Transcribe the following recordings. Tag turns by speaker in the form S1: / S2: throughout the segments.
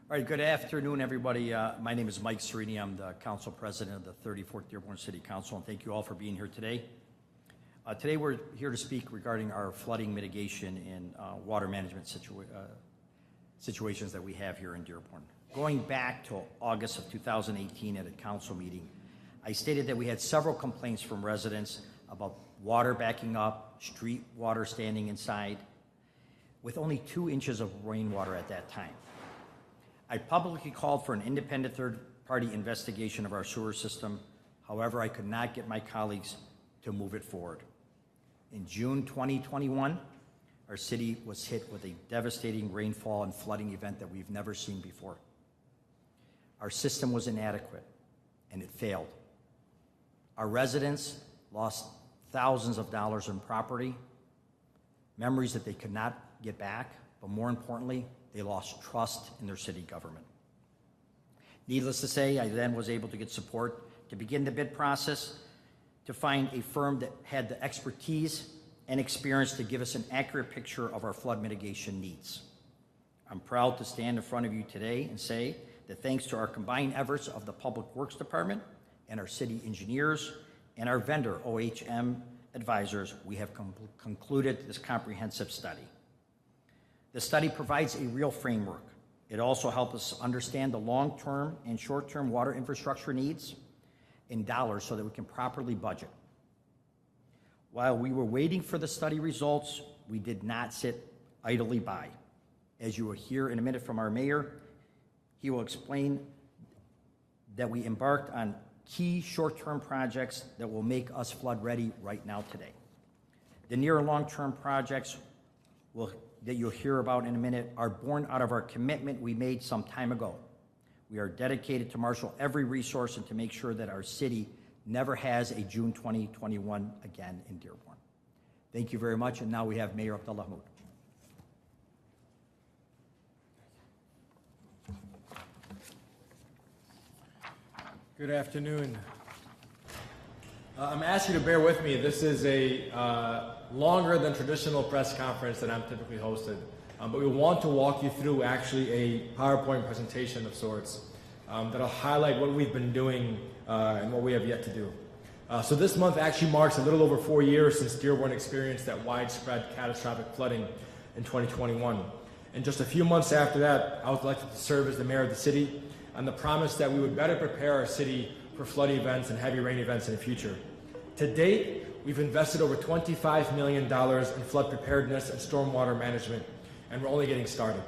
S1: All right, good afternoon, everybody. My name is Mike Sweeney. I'm the Council President of the 34th Dearborn City Council, and thank you all for being here today. Today we're here to speak regarding our flooding mitigation and water management situations that we have here in Dearborn. Going back to August of 2018 at a council meeting, I stated that we had several complaints from residents about water backing up, street water standing inside, with only 2 inches of rainwater at that time. I publicly called for an independent third-party investigation of our sewer system. However, I could not get my colleagues to move it forward. In June 2021, our city was hit with a devastating rainfall and flooding event that we've never seen before. Our system was inadequate, and it failed. Our residents lost thousands of dollars in property, memories that they could not get back, but more importantly, they lost trust in their city government. Needless to say, I then was able to get support to begin the bid process to find a firm that had the expertise and experience to give us an accurate picture of our flood mitigation needs. I'm proud to stand in front of you today and say that thanks to our combined efforts of the Public Works Department and our city engineers and our vendor, OHM advisors, we have concluded this comprehensive study. The study provides a real framework. It also helps us understand the long-term and short-term water infrastructure needs in dollars so that we can properly budget. While we were waiting for the study results, we did not sit idly by. As you will hear in a minute from our mayor, he will explain that we embarked on key short-term projects that will make us flood ready right now today. The near and long-term projects that you'll hear about in a minute are born out of our commitment we made some time ago. We are dedicated to marshal every resource and to make sure that our city never has a June 2021 again in Dearborn. Thank you very much, and now we have Mayor Abdullah Hammoud.
S2: Good afternoon. I'm asking you to bear with me. This is a longer than traditional press conference that I'm typically hosted, but we want to walk you through actually a PowerPoint presentation of sorts that'll highlight what we've been doing and what we have yet to do. So this month actually marks a little over 4 years since Dearborn experienced that widespread catastrophic flooding in 2021. And just a few months after that, I was elected to serve as the mayor of the city on the promise that we would better prepare our city for flood events and heavy rain events in the future. To date, we've invested over $25 million in flood preparedness and stormwater management, and we're only getting started.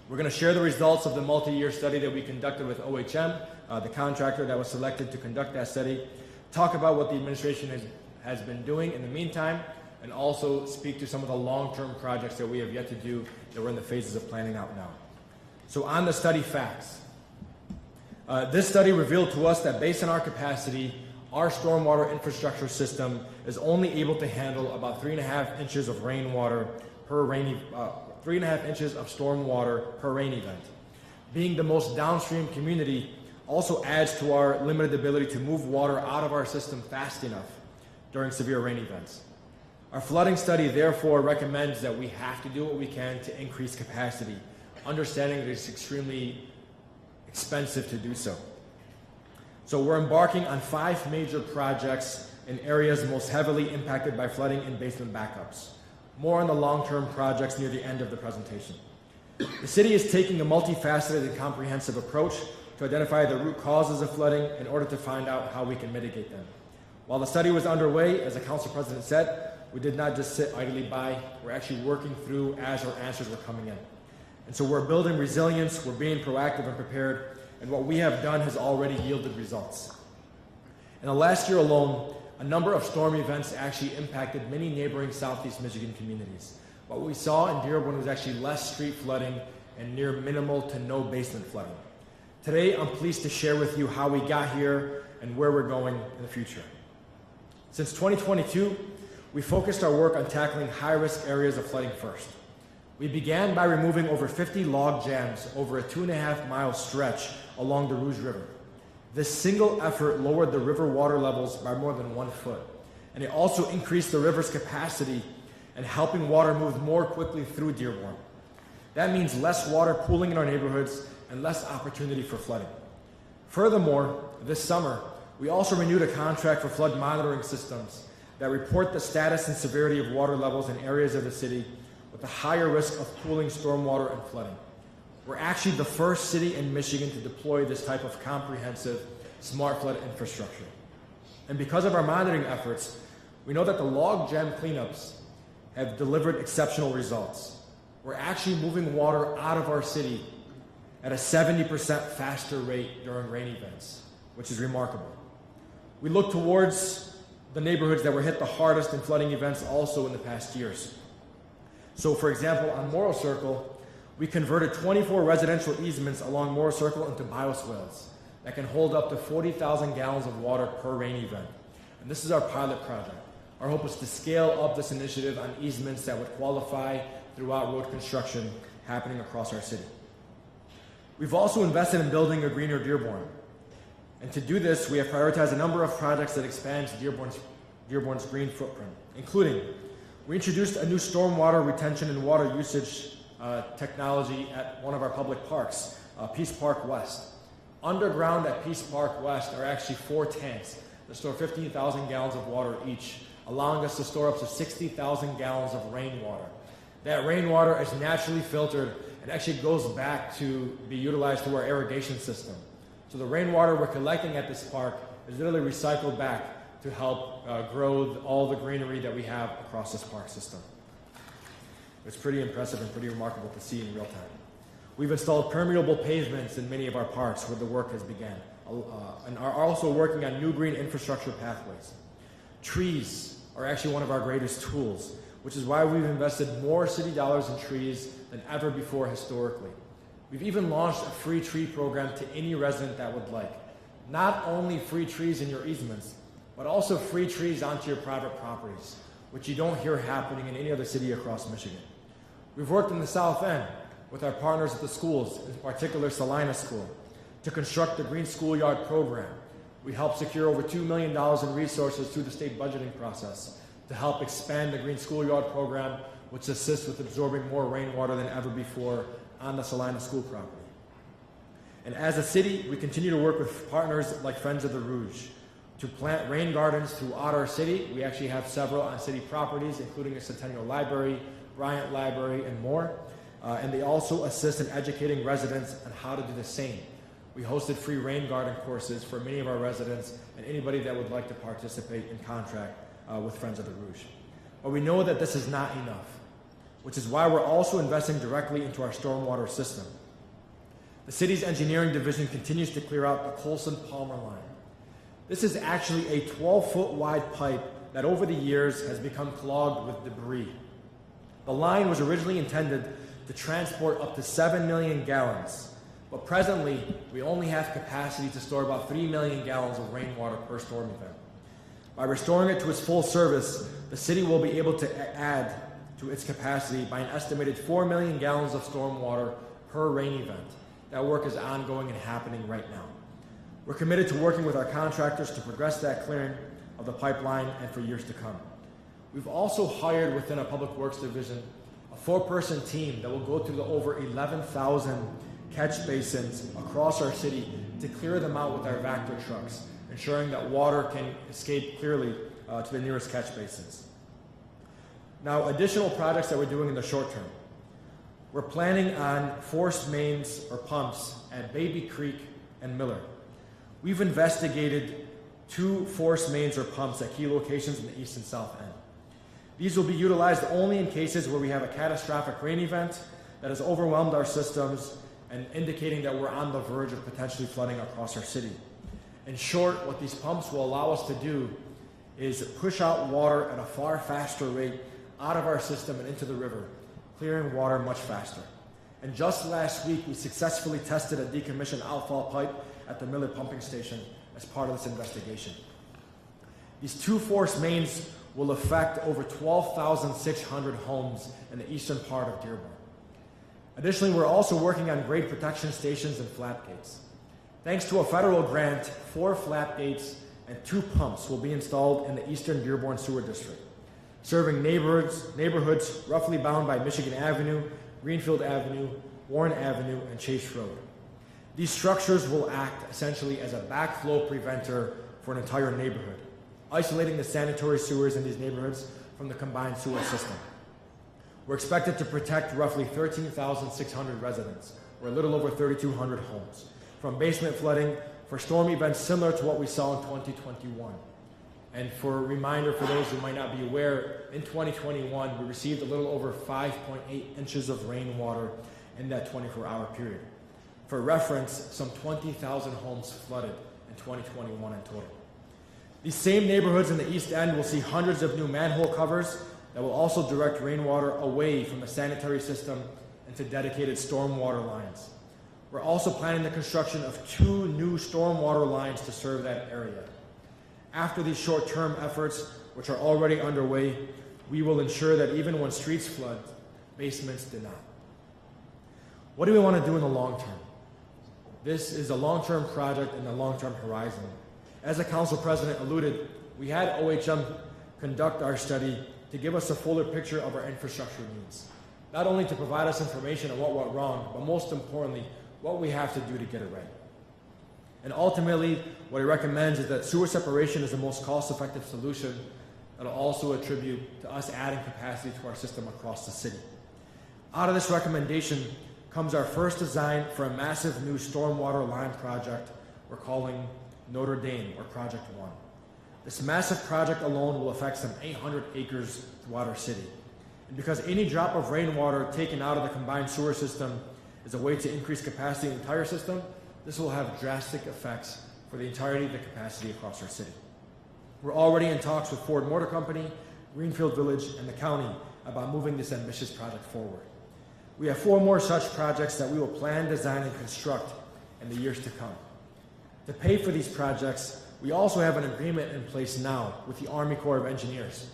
S2: We're going to share the results of the multi-year study that we conducted with OHM, the contractor that was selected to conduct that study, talk about what the administration has been doing in the meantime, and also speak to some of the long-term projects that we have yet to do that we're in the phases of planning out now. So on the study facts. This study revealed to us that based on our capacity, our stormwater infrastructure system is only able to handle about 3.5 inches of rainwater per 3.5 inches of stormwater per rain event. Being the most downstream community also adds to our limited ability to move water out of our system fast enough during severe rain events. Our flooding study therefore recommends that we have to do what we can to increase capacity, understanding that it's extremely expensive to do so. So we're embarking on 5 major projects in areas most heavily impacted by flooding and basement backups. More on the long-term projects near the end of the presentation. The city is taking a multifaceted and comprehensive approach to identify the root causes of flooding in order to find out how we can mitigate them. While the study was underway, as the council president said, we did not just sit idly by. We're actually working through as our answers were coming in. And so we're building resilience, we're being proactive and prepared, and what we have done has already yielded results. In the last year alone, a number of storm events actually impacted many neighboring Southeast Michigan communities. What we saw in Dearborn was actually less street flooding and near minimal to no basement flooding. Today, I'm pleased to share with you how we got here and where we're going in the future. Since 2022, we focused our work on tackling high-risk areas of flooding first. We began by removing over 50 log jams over a 2.5-mile stretch along the Rouge River. This single effort lowered the river water levels by more than 1 foot, and it also increased the river's capacity and helping water move more quickly through Dearborn. That means less water pooling in our neighborhoods, and less opportunity for flooding. Furthermore, this summer, we also renewed a contract for flood monitoring systems that report the status and severity of water levels in areas of the city with a higher risk of pooling stormwater and flooding. We're actually the first city in Michigan to deploy this type of comprehensive smart flood infrastructure. And because of our monitoring efforts, we know that the logjam cleanups have delivered exceptional results. We're actually moving water out of our city at a 70% faster rate during rain events, which is remarkable. We look towards the neighborhoods that were hit the hardest in flooding events also in the past years. So for example, on Morrow Circle, we converted 24 residential easements along Morrow Circle into biosolids that can hold up to 40,000 gallons of water per rain event. And this is our pilot project. Our hope is to scale up this initiative on easements that would qualify throughout road construction happening across our city. We've also invested in building a greener Dearborn. And to do this, we have prioritized a number of projects that expands Dearborn's green footprint, including we introduced a new stormwater retention and water usage technology at one of our public parks, Peace Park West. Underground at Peace Park West are actually 4 tanks that store 15,000 gallons of water each, allowing us to store up to 60,000 gallons of rainwater. That rainwater is naturally filtered and actually goes back to be utilized through our irrigation system. So the rainwater we're collecting at this park is literally recycled back to help grow all the greenery that we have across this park system. It's pretty impressive and pretty remarkable to see in real time. We've installed permeable pavements in many of our parks where the work has begun, and are also working on new green infrastructure pathways. Trees are actually one of our greatest tools, which is why we've invested more city dollars in trees than ever before historically. We've even launched a free tree program to any resident that would like. Not only free trees in your easements, but also free trees onto your private properties, which you don't hear happening in any other city across Michigan. We've worked in the South End with our partners at the schools, in particular Salina School, to construct the Green Schoolyard program. We helped secure over $2 million in resources through the state budgeting process to help expand the Green Schoolyard program, which assists with absorbing more rainwater than ever before on the Salina School property. And as a city, we continue to work with partners like Friends of the Rouge to plant rain gardens throughout our city. We actually have several on city properties, including a Centennial Library, Bryant Library, and more. And they also assist in educating residents on how to do the same. We hosted free rain garden courses for many of our residents and anybody that would like to participate in contract with Friends of the Rouge. But we know that this is not enough, which is why we're also investing directly into our stormwater system. The city's engineering division continues to clear out the Colson-Palmer line. This is actually a 12-foot wide pipe that over the years has become clogged with debris. The line was originally intended to transport up to 7 million gallons, but presently we only have capacity to store about 3 million gallons of rainwater per storm event. By restoring it to its full service, the city will be able to add to its capacity by an estimated 4 million gallons of stormwater per rain event. That work is ongoing and happening right now. We're committed to working with our contractors to progress that clearing of the pipeline and for years to come. We've also hired within our Public Works division a 4-person team that will go through the over 11,000 catch basins across our city to clear them out with our Vector trucks, ensuring that water can escape clearly to the nearest catch basins. Now, additional projects that we're doing in the short term. We're planning on forced mains or pumps at Baby Creek and Miller. We've investigated 2 forced mains or pumps at key locations in the east and south end. These will be utilized only in cases where we have a catastrophic rain event that has overwhelmed our systems and indicating that we're on the verge of potentially flooding across our city. In short, what these pumps will allow us to do is push out water at a far faster rate out of our system and into the river, clearing water much faster. And just last week, we successfully tested a decommissioned outfall pipe at the Miller pumping station as part of this investigation. These 2 forced mains will affect over 12,600 homes in the eastern part of Dearborn. Additionally, we're also working on grade protection stations and flap gates. Thanks to a federal grant, 4 flap gates and 2 pumps will be installed in the eastern Dearborn Sewer District, serving neighborhoods roughly bound by Michigan Avenue, Greenfield Avenue, Warren Avenue, and Chase Road. These structures will act essentially as a backflow preventer for an entire neighborhood, isolating the sanitary sewers in these neighborhoods from the combined sewer system. We're expected to protect roughly 13,600 residents, or a little over 3,200 homes, from basement flooding for storm events similar to what we saw in 2021. And for a reminder for those who might not be aware, in 2021, we received a little over 5.8 inches of rainwater in that 24-hour period. For reference, some 20,000 homes flooded in 2021 in total. These same neighborhoods in the East End will see hundreds of new manhole covers that will also direct rainwater away from the sanitary system into dedicated stormwater lines. We're also planning the construction of 2 new stormwater lines to serve that area. After these short-term efforts, which are already underway, we will ensure that even when streets flood, basements do not. What do we want to do in the long term? This is a long-term project in the long-term horizon. As the council president alluded, we had OHM conduct our study to give us a fuller picture of our infrastructure needs. Not only to provide us information on what went wrong, but most importantly, what we have to do to get it right. And ultimately, what it recommends is that sewer separation is the most cost-effective solution that will also attribute to us adding capacity to our system across the city. Out of this recommendation comes our first design for a massive new stormwater line project we're calling Notre Dame, or Project 1. This massive project alone will affect some 800 acres throughout our city. And because any drop of rainwater taken out of the combined sewer system is a way to increase capacity in the entire system, this will have drastic effects for the entirety of the capacity across our city. We're already in talks with Ford Motor Company, Greenfield Village, and the county about moving this ambitious project forward. We have 4 more such projects that we will plan, design, and construct in the years to come. To pay for these projects, we also have an agreement in place now with the Army Corps of Engineers.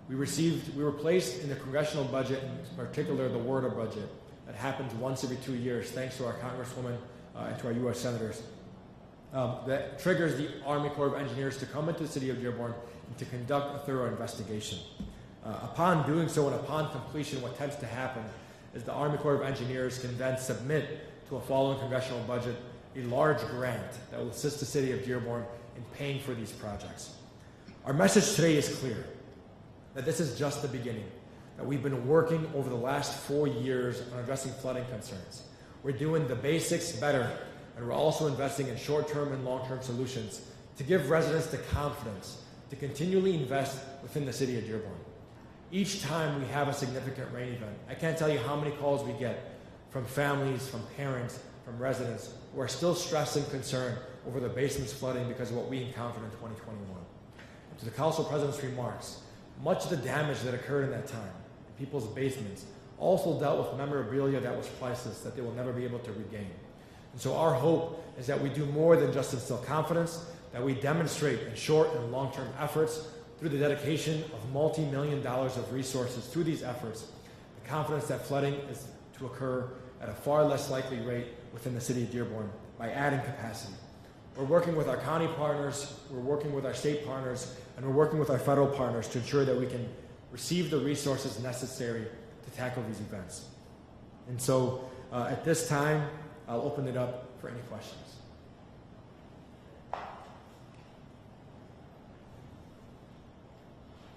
S2: We were placed in the congressional budget, in particular the WORDA budget, that happens once every 2 years, thanks to our Congresswoman and to our U.S. Senators. That triggers the Army Corps of Engineers to come into the city of Dearborn and to conduct a thorough investigation. Upon doing so and upon completion, what tends to happen is the Army Corps of Engineers can then submit to a following congressional budget a large grant that will assist the city of Dearborn in paying for these projects. Our message today is clear, that this is just the beginning, that we've been working over the last 4 years on addressing flooding concerns. We're doing the basics better, and we're also investing in short-term and long-term solutions to give residents the confidence to continually invest within the city of Dearborn. Each time we have a significant rain event, I can't tell you how many calls we get from families, from parents, from residents who are still stressed and concerned over the basements flooding because of what we encountered in 2021. And to the council president's remarks, much of the damage that occurred in that time in people's basements also dealt with memorabilia that was priceless that they will never be able to regain. And so our hope is that we do more than just instill confidence, that we demonstrate in short and long-term efforts through the dedication of multi-million dollars of resources through these efforts, the confidence that flooding is to occur at a far less likely rate within the city of Dearborn by adding capacity. We're working with our county partners, we're working with our state partners, and we're working with our federal partners to ensure that we can receive the resources necessary to tackle these events. And so at this time, I'll open it up for any questions.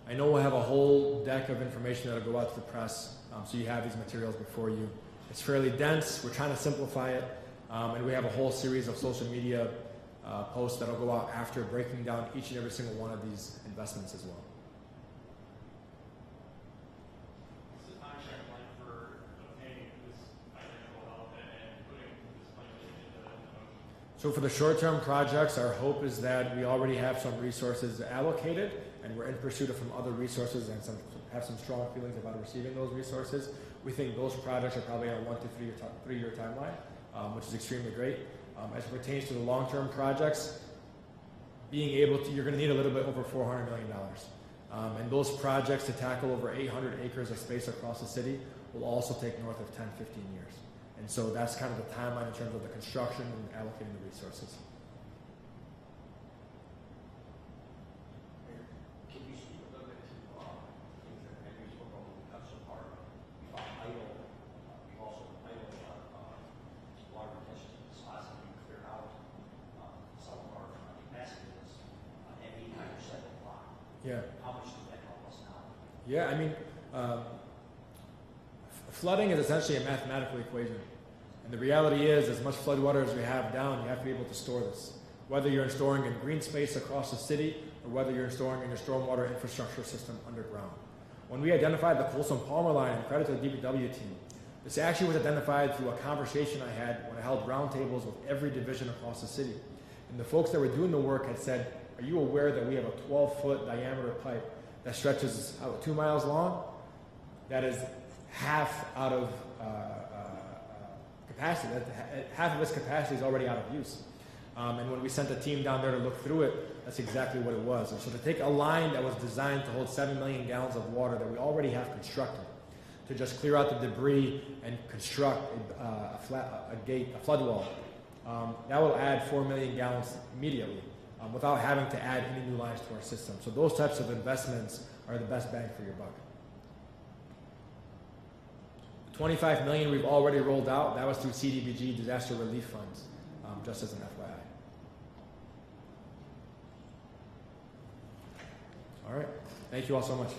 S2: I know we'll have a whole deck of information that'll go out to the press, so you have these materials before you. It's fairly dense, we're trying to simplify it, and we have a whole series of social media posts that'll go out after, breaking down each and every single one of these investments as well.
S3: What's the timeline for obtaining this financial help and putting this money into the motion?
S2: So for the short-term projects, our hope is that we already have some resources allocated, and we're in pursuit of some other resources and have some strong feelings about receiving those resources. We think those projects are probably on a 1 to 3 year timeline, which is extremely great. As it pertains to the long-term projects, being able to, you're going to need a little bit over $400 million. And those projects to tackle over 800 acres of space across the city will also take north of 10, 15 years. And so that's kind of the timeline in terms of the construction and allocating the resources.
S4: Can you speak a little bit to things that maybe you spoke on the council part? We've also idle water retention facility.
S2: Yeah.
S4: How much does that help us now?
S2: Yeah, I mean, flooding is essentially a mathematical equation. And the reality is, as much floodwater as we have down, you have to be able to store this. Whether you're storing in green space across the city, or whether you're storing in your stormwater infrastructure system underground. When we identified the Folsom Palmer line, and credit to the DPW team, this actually was identified through a conversation I had when I held roundtables with every division across the city. And the folks that were doing the work had said, are you aware that we have a 12-foot diameter pipe that stretches out 2 miles long? That is half out of capacity. Half of its capacity is already out of use. And when we sent a team down there to look through it, that's exactly what it was. And so to take a line that was designed to hold 7 million gallons of water that we already have constructed, to just clear out the debris and construct a flood wall, that will add 4 million gallons immediately without having to add any new lines to our system. So those types of investments are the best bang for your buck. 25 million we've already rolled out. That was through CDBG disaster relief funds, just as an FYI. All right. Thank you all so much.